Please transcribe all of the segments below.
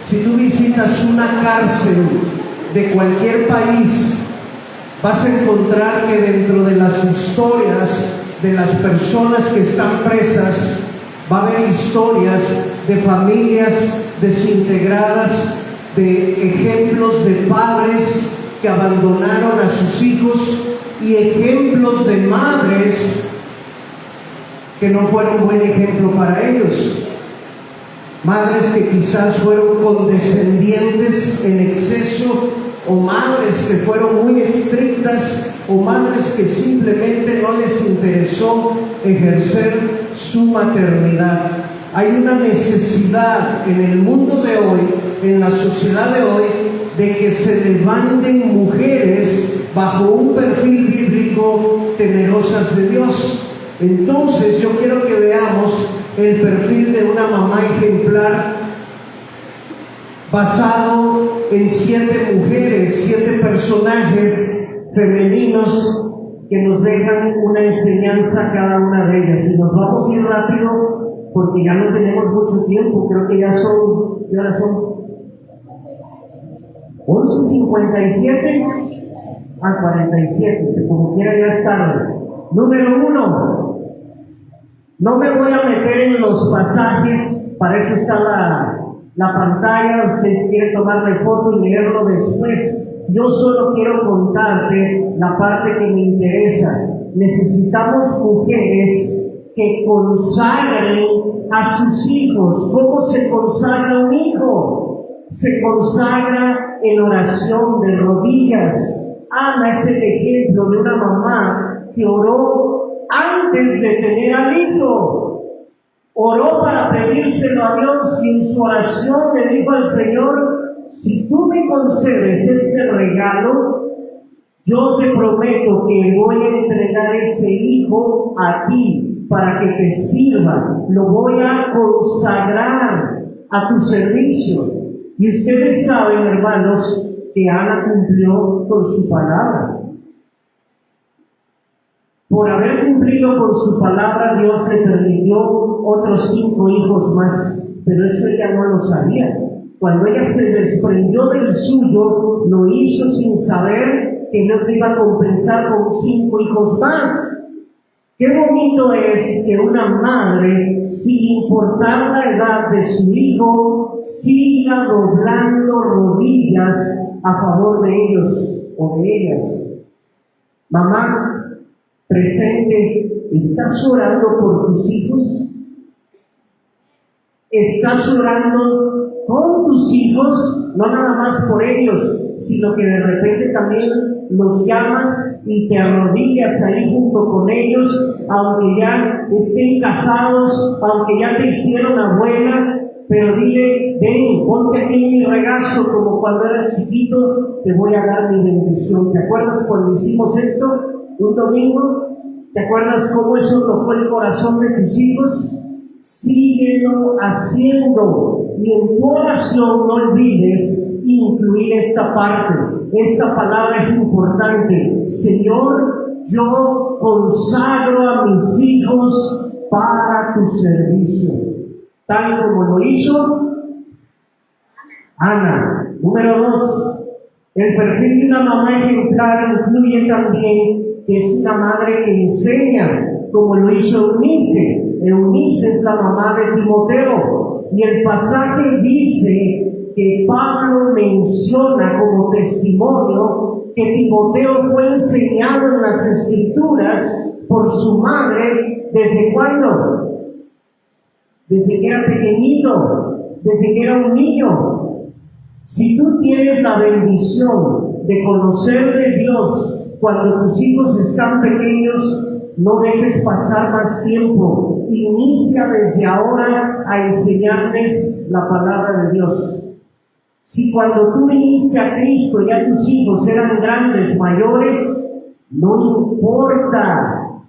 Si tú visitas una cárcel de cualquier país, vas a encontrar que dentro de las historias de las personas que están presas, va a haber historias de familias desintegradas, de ejemplos de padres que abandonaron a sus hijos y ejemplos de madres que no fueron buen ejemplo para ellos. Madres que quizás fueron condescendientes en exceso, o madres que fueron muy estrictas, o madres que simplemente no les interesó ejercer su maternidad. Hay una necesidad en el mundo de hoy, en la sociedad de hoy, de que se levanten mujeres bajo un perfil bíblico temerosas de Dios. Entonces yo quiero que veamos el perfil de una mamá ejemplar basado en 7 mujeres, 7 personajes femeninos que nos dejan una enseñanza cada una de ellas. Y nos vamos a ir rápido porque ya no tenemos mucho tiempo. Creo que ya son 11:57 a 47, que como quiera ya es tarde. Número 1. No me voy a meter en los pasajes, para eso está la pantalla. Ustedes quieren tomarle foto y leerlo después. Yo solo quiero contarte la parte que me interesa. Necesitamos mujeres que consagren a sus hijos. ¿Cómo se consagra un hijo? Se consagra en oración de rodillas. Ana es el ejemplo de una mamá que oró antes de tener al hijo. Oró para pedírselo a Dios y en su oración le dijo al Señor: si tú me concedes este regalo, yo te prometo que voy a entregar ese hijo a ti para que te sirva. Lo voy a consagrar a tu servicio. Y ustedes saben, hermanos, que Ana cumplió con su palabra. Por haber cumplido con su palabra, Dios le permitió otros 5 hijos más, pero eso ella no lo sabía. Cuando ella se desprendió del suyo, lo hizo sin saber que Dios le iba a compensar con 5 hijos más. Qué bonito es que una madre, sin importar la edad de su hijo, siga doblando rodillas a favor de ellos o de ellas. Mamá presente, ¿estás orando por tus hijos? ¿Estás orando con tus hijos? No nada más por ellos, sino que de repente también los llamas y te arrodillas ahí junto con ellos, aunque ya estén casados, aunque ya te hicieron abuela, pero dile: ven, ponte aquí en mi regazo, como cuando eras chiquito, te voy a dar mi bendición. ¿Te acuerdas cuando hicimos esto un domingo? ¿Te acuerdas cómo eso tocó el corazón de tus hijos? Síguelo haciendo, y en tu oración no olvides incluir esta parte. Esta palabra es importante. Señor, yo consagro a mis hijos para tu servicio, tal como lo hizo Ana. Número 2, el perfil de una mamá ejemplar incluye también que es una madre que enseña, como lo hizo Eunice. Eunice es la mamá de Timoteo, y el pasaje dice que Pablo menciona como testimonio que Timoteo fue enseñado en las Escrituras por su madre. ¿Desde cuándo? Desde que era pequeñito, desde que era un niño. Si tú tienes la bendición de conocer de Dios cuando tus hijos están pequeños, no dejes pasar más tiempo. Inicia desde ahora a enseñarles la palabra de Dios. Si cuando tú viniste a Cristo ya tus hijos eran grandes, mayores, no importa,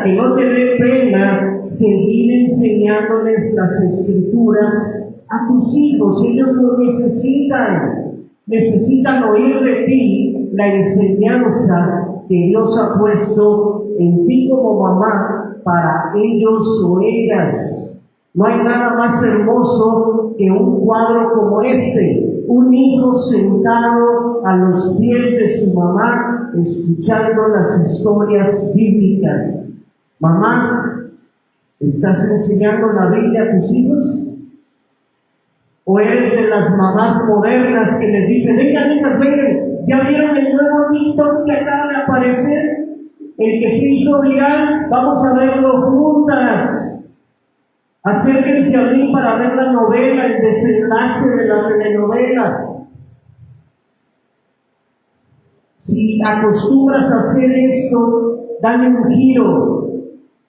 que no te dé pena seguir enseñándoles las Escrituras a tus hijos. Ellos lo necesitan oír de ti la enseñanza que Dios ha puesto en ti como mamá para ellos o ellas. No hay nada más hermoso que un cuadro como este, un hijo sentado a los pies de su mamá, escuchando las historias bíblicas. Mamá, ¿estás enseñando la Biblia a tus hijos? ¿O eres de las mamás modernas que les dicen, vengan, vengan, vengan, ya vieron el nuevo TikTok que acaba de aparecer? El que se hizo viral, vamos a verlo juntas. Acérquense a mí para ver la novela, el desenlace de la telenovela. Si acostumbras a hacer esto, dale un giro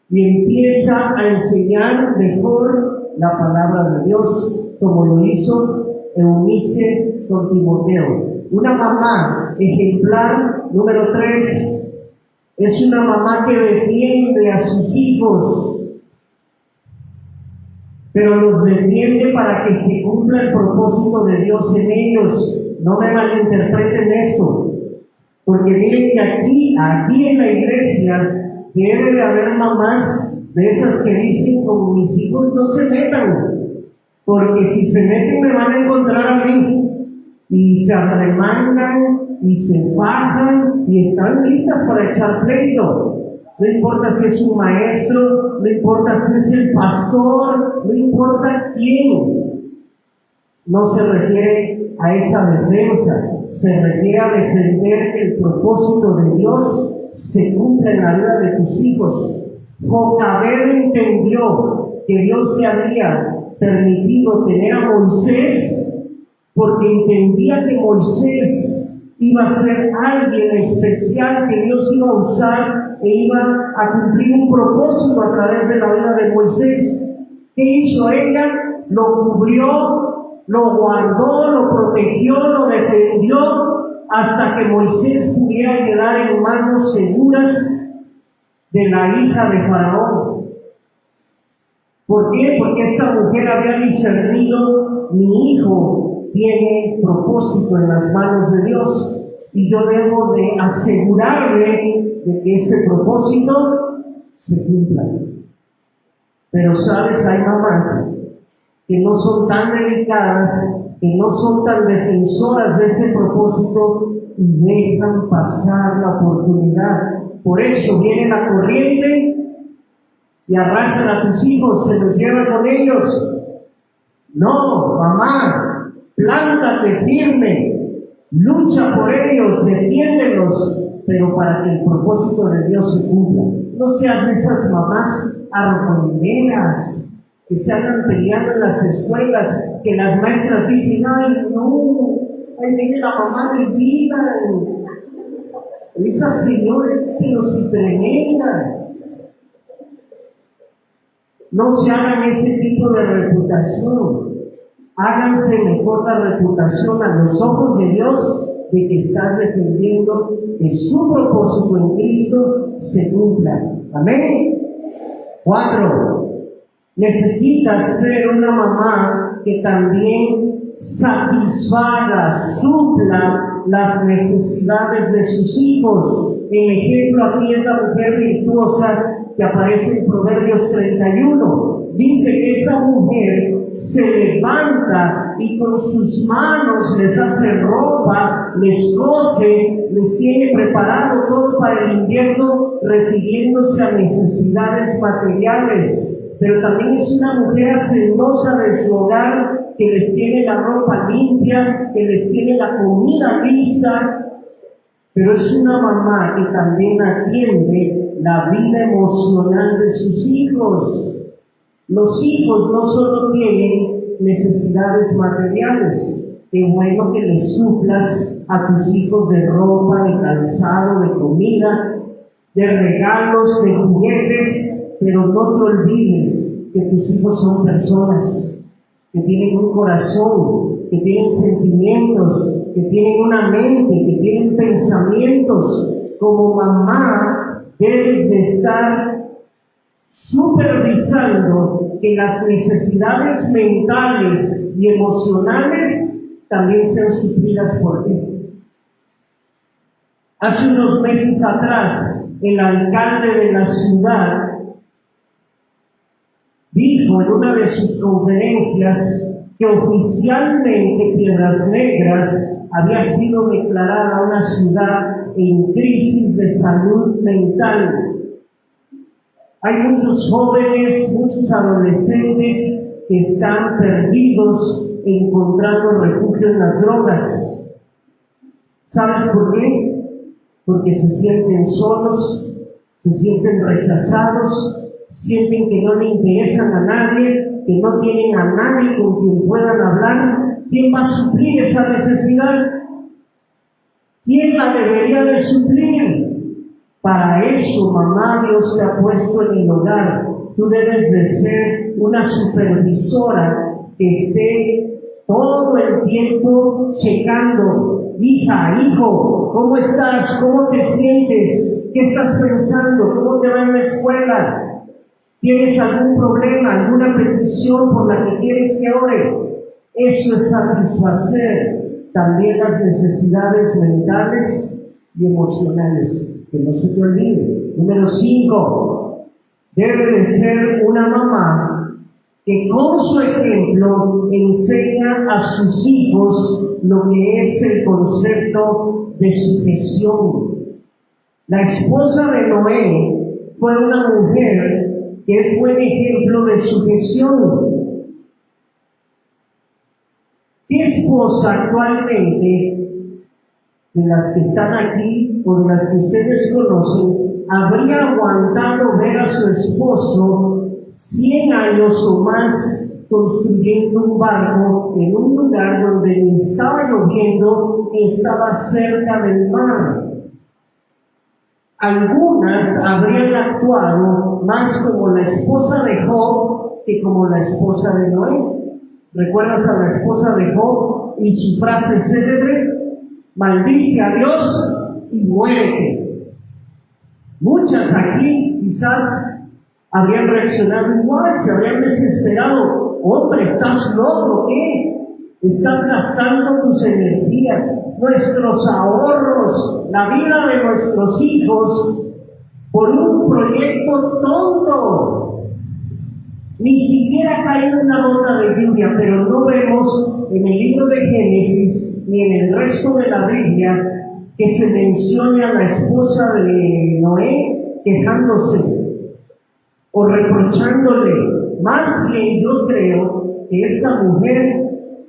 y empieza a enseñar mejor la palabra de Dios, como lo hizo Eunice con Timoteo. Una mamá ejemplar, número 3, es una mamá que defiende a sus hijos, pero los defiende para que se cumpla el propósito de Dios en ellos. No me malinterpreten esto, porque miren que aquí en la iglesia debe de haber mamás de esas que dicen, como mis hijos no se metan, porque si se meten me van a encontrar a mí. Y se arremangan y se fajan y están listas para echar pleito. No importa si es un maestro, no importa si es el pastor, no importa quién. No se refiere a esa defensa, se refiere a defender que el propósito de Dios se cumpla en la vida de tus hijos. Jocabed entendió que Dios le había permitido tener a Moisés porque entendía que Moisés iba a ser alguien especial que Dios iba a usar e iba a cumplir un propósito a través de la vida de Moisés. ¿Qué hizo ella? Lo cubrió, lo guardó, lo protegió, lo defendió hasta que Moisés pudiera quedar en manos seguras de la hija de Faraón. ¿Por qué? Porque esta mujer había discernido, mi hijo tiene propósito en las manos de Dios y yo debo de asegurarme de que ese propósito se cumpla. Pero sabes, hay mamás que no son tan dedicadas, que no son tan defensoras de ese propósito y dejan pasar la oportunidad. Por eso viene la corriente y arrasan a tus hijos, se los lleva con ellos. No, mamá, plántate firme, lucha por ellos, defiéndelos, pero para que el propósito de Dios se cumpla. No seas de esas mamás argüenderas que se andan peleando en las escuelas, que las maestras dicen, ay no, ahí viene la mamá de vida, esa señora es pero si tremenda. No se hagan ese tipo de reputación. Háganse mejor la reputación a los ojos de Dios de que están defendiendo que su propósito en Cristo se cumpla. Amén. 4. Necesitas ser una mamá que también satisfaga, supla las necesidades de sus hijos. El ejemplo aquí es la mujer virtuosa que aparece en Proverbios 31. Dice que esa mujer se levanta y con sus manos les hace ropa, les cose, les tiene preparado todo para el invierno, refiriéndose a necesidades materiales. Pero también es una mujer hacendosa de su hogar, que les tiene la ropa limpia, que les tiene la comida lista. Pero es una mamá que también atiende la vida emocional de sus hijos. Los hijos no solo tienen necesidades materiales. Qué bueno que les suplas a tus hijos de ropa, de calzado, de comida, de regalos, de juguetes, pero no te olvides que tus hijos son personas, que tienen un corazón, que tienen sentimientos, que tienen una mente, que tienen pensamientos. Como mamá debes de estar supervisando que las necesidades mentales y emocionales también sean suplidas por ti. Hace unos meses atrás, el alcalde de la ciudad dijo en una de sus conferencias que oficialmente Piedras Negras había sido declarada una ciudad en crisis de salud mental. Hay muchos jóvenes, muchos adolescentes que están perdidos encontrando refugio en las drogas. ¿Sabes por qué? Porque se sienten solos, se sienten rechazados, sienten que no le interesan a nadie, que no tienen a nadie con quien puedan hablar. ¿Quién va a suplir esa necesidad? ¿Quién la debería de suplir? Para eso, mamá, Dios te ha puesto en el hogar. Tú debes de ser una supervisora que esté todo el tiempo checando. Hija, hijo, ¿cómo estás? ¿Cómo te sientes? ¿Qué estás pensando? ¿Cómo te va en la escuela? ¿Tienes algún problema, alguna petición por la que quieres que ore? Eso es satisfacer también las necesidades mentales y emocionales. Que no se te olvide. Número 5. Debe de ser una mamá que con su ejemplo enseña a sus hijos lo que es el concepto de sujeción. La esposa de Noé fue una mujer que es buen ejemplo de sujeción. ¿Qué esposa actualmente, de las que están aquí o de las que ustedes conocen, habría aguantado ver a su esposo 100 años o más construyendo un barco en un lugar donde ni estaba lloviendo ni estaba cerca del mar? Algunas habrían actuado más como la esposa de Job que como la esposa de Noé. ¿Recuerdas a la esposa de Job y su frase célebre? Maldice a Dios y muérete. Muchas aquí quizás habrían reaccionado igual, se habrían desesperado. Hombre, ¿estás loco? ¿Qué? Estás gastando tus energías, nuestros ahorros, la vida de nuestros hijos por un proyecto tonto. Ni siquiera cae una gota de lluvia, pero no vemos en el libro de Génesis ni en el resto de la Biblia que se mencione a la esposa de Noé quejándose o reprochándole. Más bien yo creo que esta mujer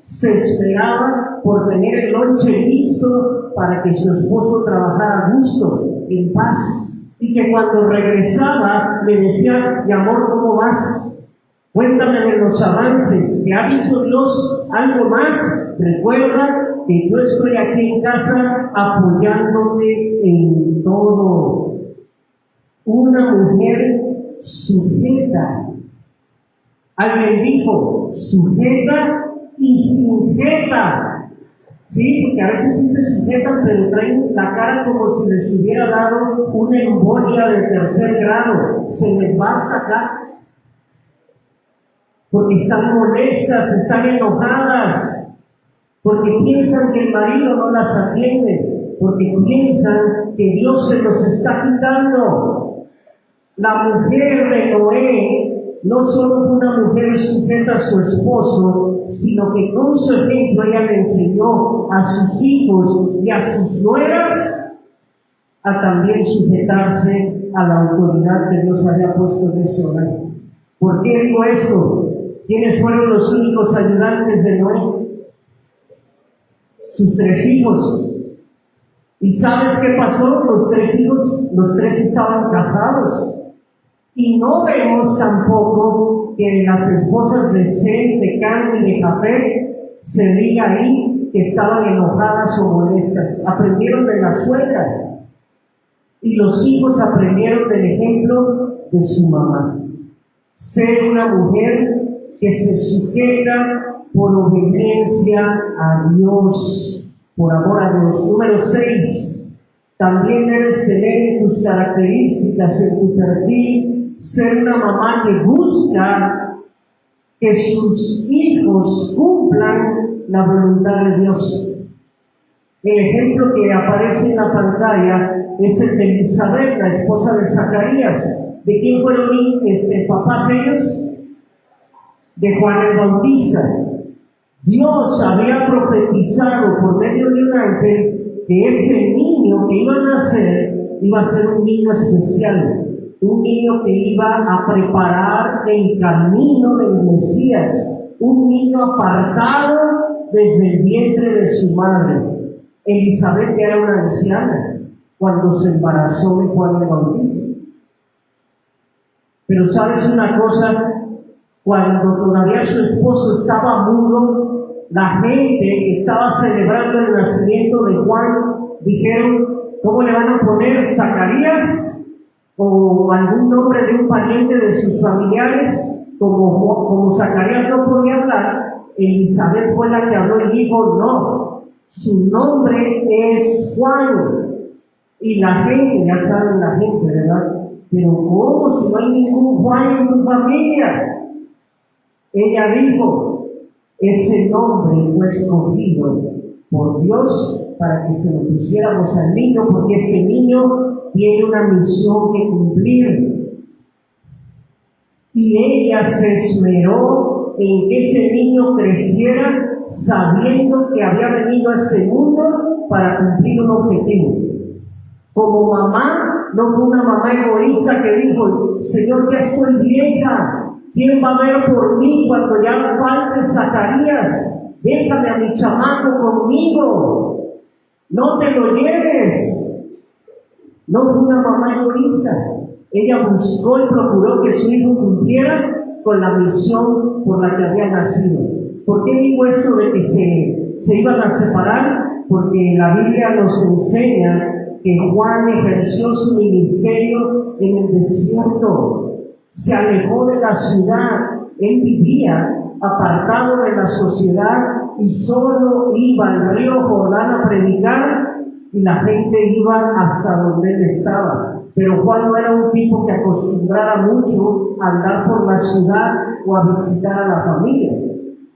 se esperaba por tener el lonche listo para que su esposo trabajara a gusto, en paz, y que cuando regresaba le decía: mi amor, ¿cómo vas? Cuéntame de los avances. ¿Te ha dicho Dios algo más? Recuerda que yo estoy aquí en casa apoyándote en todo. Una mujer sujeta. Alguien dijo: sujeta y sujeta. Sí, porque a veces sí se sujetan, pero traen la cara como si les hubiera dado una embolia de 3er grado. Se les va hasta acá. Porque están molestas, están enojadas, porque piensan que el marido no las atiende, porque piensan que Dios se los está quitando. La mujer de Noé no solo fue una mujer sujeta a su esposo, sino que con su ejemplo ella le enseñó a sus hijos y a sus nueras a también sujetarse a la autoridad que Dios había puesto en ese hogar. ¿Por qué digo esto? ¿Quiénes fueron los únicos ayudantes de Noé? Sus 3 hijos. ¿Y sabes qué pasó? Los 3 hijos, los 3 estaban casados. Y no vemos tampoco que en las esposas de Sem, de Cam y de Jafet se diga ahí que estaban enojadas o molestas. Aprendieron de la suegra. Y los hijos aprendieron del ejemplo de su mamá. Ser una mujer que se sujeta por obediencia a Dios, por amor a Dios. Número 6, también debes tener en tus características, en tu perfil, ser una mamá que busca que sus hijos cumplan la voluntad de Dios. El ejemplo que aparece en la pantalla es el de Elizabeth, la esposa de Zacarías. ¿De quién fueron papás ellos? de Juan el Bautista. Dios había profetizado por medio de un ángel que ese niño que iba a nacer iba a ser un niño especial, un niño que iba a preparar el camino del Mesías, un niño apartado desde el vientre de su madre. Elizabeth era una anciana cuando se embarazó de Juan el Bautista. Pero ¿sabes una cosa? Cuando todavía su esposo estaba mudo, la gente que estaba celebrando el nacimiento de Juan dijeron: ¿cómo le van a poner? ¿Zacarías? ¿O algún nombre de un pariente de sus familiares? Como Zacarías no podía hablar, Elizabeth fue la que habló y dijo: no, su nombre es Juan. Y la gente, ya saben la gente, ¿verdad? Pero ¿cómo si no hay ningún Juan en tu familia? Ella dijo: ese nombre fue escogido por Dios para que se lo pusiéramos al niño, porque este niño tiene una misión que cumplir. Y ella se esmeró en que ese niño creciera sabiendo que había venido a este mundo para cumplir un objetivo. Como mamá, no fue una mamá egoísta que dijo: Señor, ya estoy vieja, ¿quién va a ver por mí cuando ya falte Zacarías? Déjame a mi chamaco conmigo, no te lo lleves. No fue una mamá egoísta. Ella buscó y procuró que su hijo cumpliera con la misión por la que había nacido. ¿Por qué digo esto de que se iban a separar? Porque la Biblia nos enseña que Juan ejerció su ministerio en el desierto, se alejó de la ciudad, él vivía apartado de la sociedad y solo iba al río Jordán a predicar, y la gente iba hasta donde él estaba. Pero Juan no era un tipo que acostumbrara mucho a andar por la ciudad o a visitar a la familia.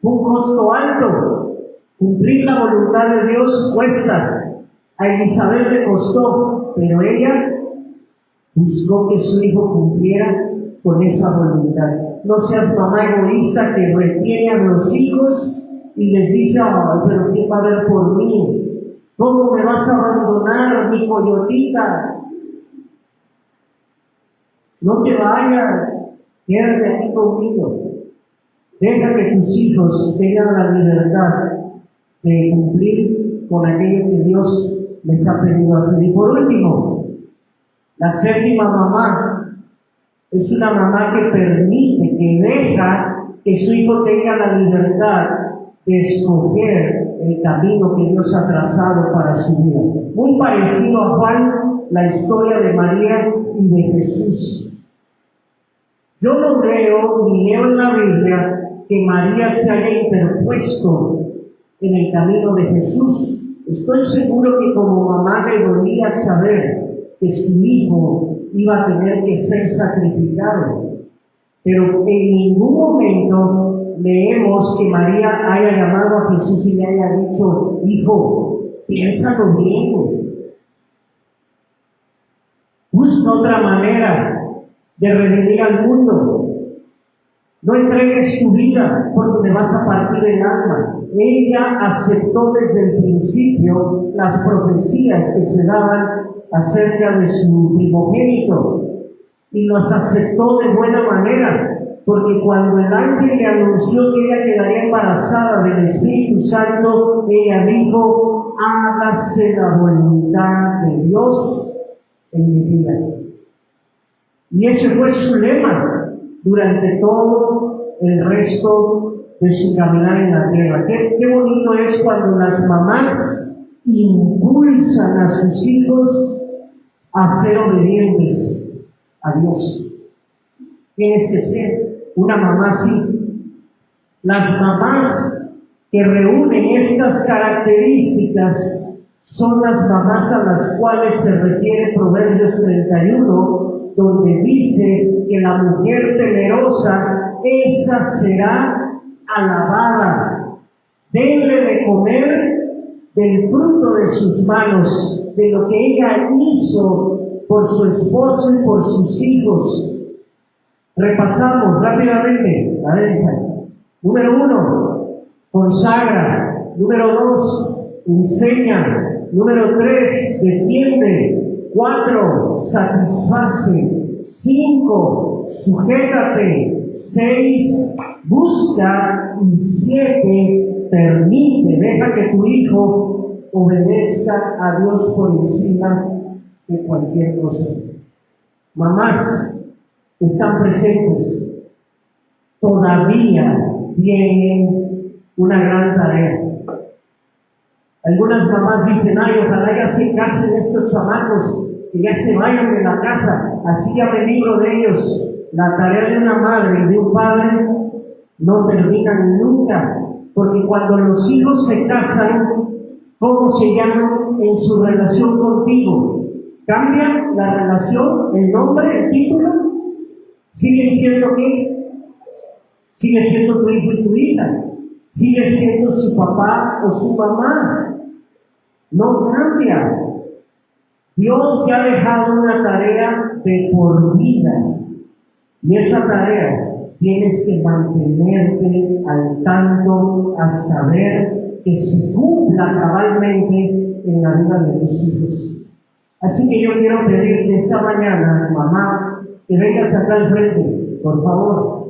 Fue un costo alto. Cumplir la voluntad de Dios cuesta. A Elizabeth le costó, pero ella buscó que su hijo cumpliera con esa voluntad. No seas mamá egoísta que retiene a los hijos y les dice: oh, pero ¿quién va a ver por mí? ¿Cómo me vas a abandonar, mi coyotita? No te vayas, quédate aquí conmigo. Deja que tus hijos tengan la libertad de cumplir con aquello que Dios les ha pedido hacer. Y por último, la séptima mamá es una mamá que permite, que deja que su hijo tenga la libertad de escoger el camino que Dios ha trazado para su vida. Muy parecido a Juan, la historia de María y de Jesús. Yo no veo ni leo en la Biblia que María se haya interpuesto en el camino de Jesús. Estoy seguro que como mamá debería saber que su hijo iba a tener que ser sacrificado, pero en ningún momento leemos que María haya llamado a Jesús y le haya dicho: hijo, piénsalo bien, busca otra manera de redimir al mundo, no entregues tu vida porque me vas a partir el alma. Ella aceptó desde el principio las profecías que se daban acerca de su primogénito y las aceptó de buena manera, porque cuando el ángel le anunció que ella quedaría embarazada del Espíritu Santo, ella dijo: hágase la voluntad de Dios en mi vida. Y ese fue su lema durante todo el resto de su caminar en la tierra. Qué bonito es cuando las mamás impulsan a sus hijos a ser obedientes a Dios. Tienes que ser una mamá así. Las mamás que reúnen estas características son las mamás a las cuales se refiere Proverbios 31, donde dice que la mujer temerosa, esa será alabada. Denle de comer del fruto de sus manos, de lo que ella hizo por su esposo y por sus hijos. Repasamos rápidamente. A ver, Número 1, consagra. Número 2, enseña. Número 3, defiende. 4, satisface. 5, sujétate. 6, busca. Y 7, permite. Deja que tu hijo obedezca a Dios por encima de cualquier cosa. Mamás están presentes, todavía tienen una gran tarea. Algunas mamás dicen, ay, ojalá ya se casen estos chamacos, que ya se vayan de la casa, así ya me libro de ellos. La tarea de una madre y de un padre no termina nunca, porque cuando los hijos se casan, ¿cómo se llaman en su relación contigo? ¿Cambia la relación, el nombre, el título? ¿Siguen siendo qué? Sigue siendo tu hijo y tu hija. Sigue siendo su papá o su mamá. No cambia. Dios te ha dejado una tarea de por vida. Y esa tarea tienes que mantenerte al tanto hasta ver que se cumpla cabalmente en la vida de tus hijos. Así que yo quiero pedirte esta mañana, mamá, que vengas acá al frente, por favor.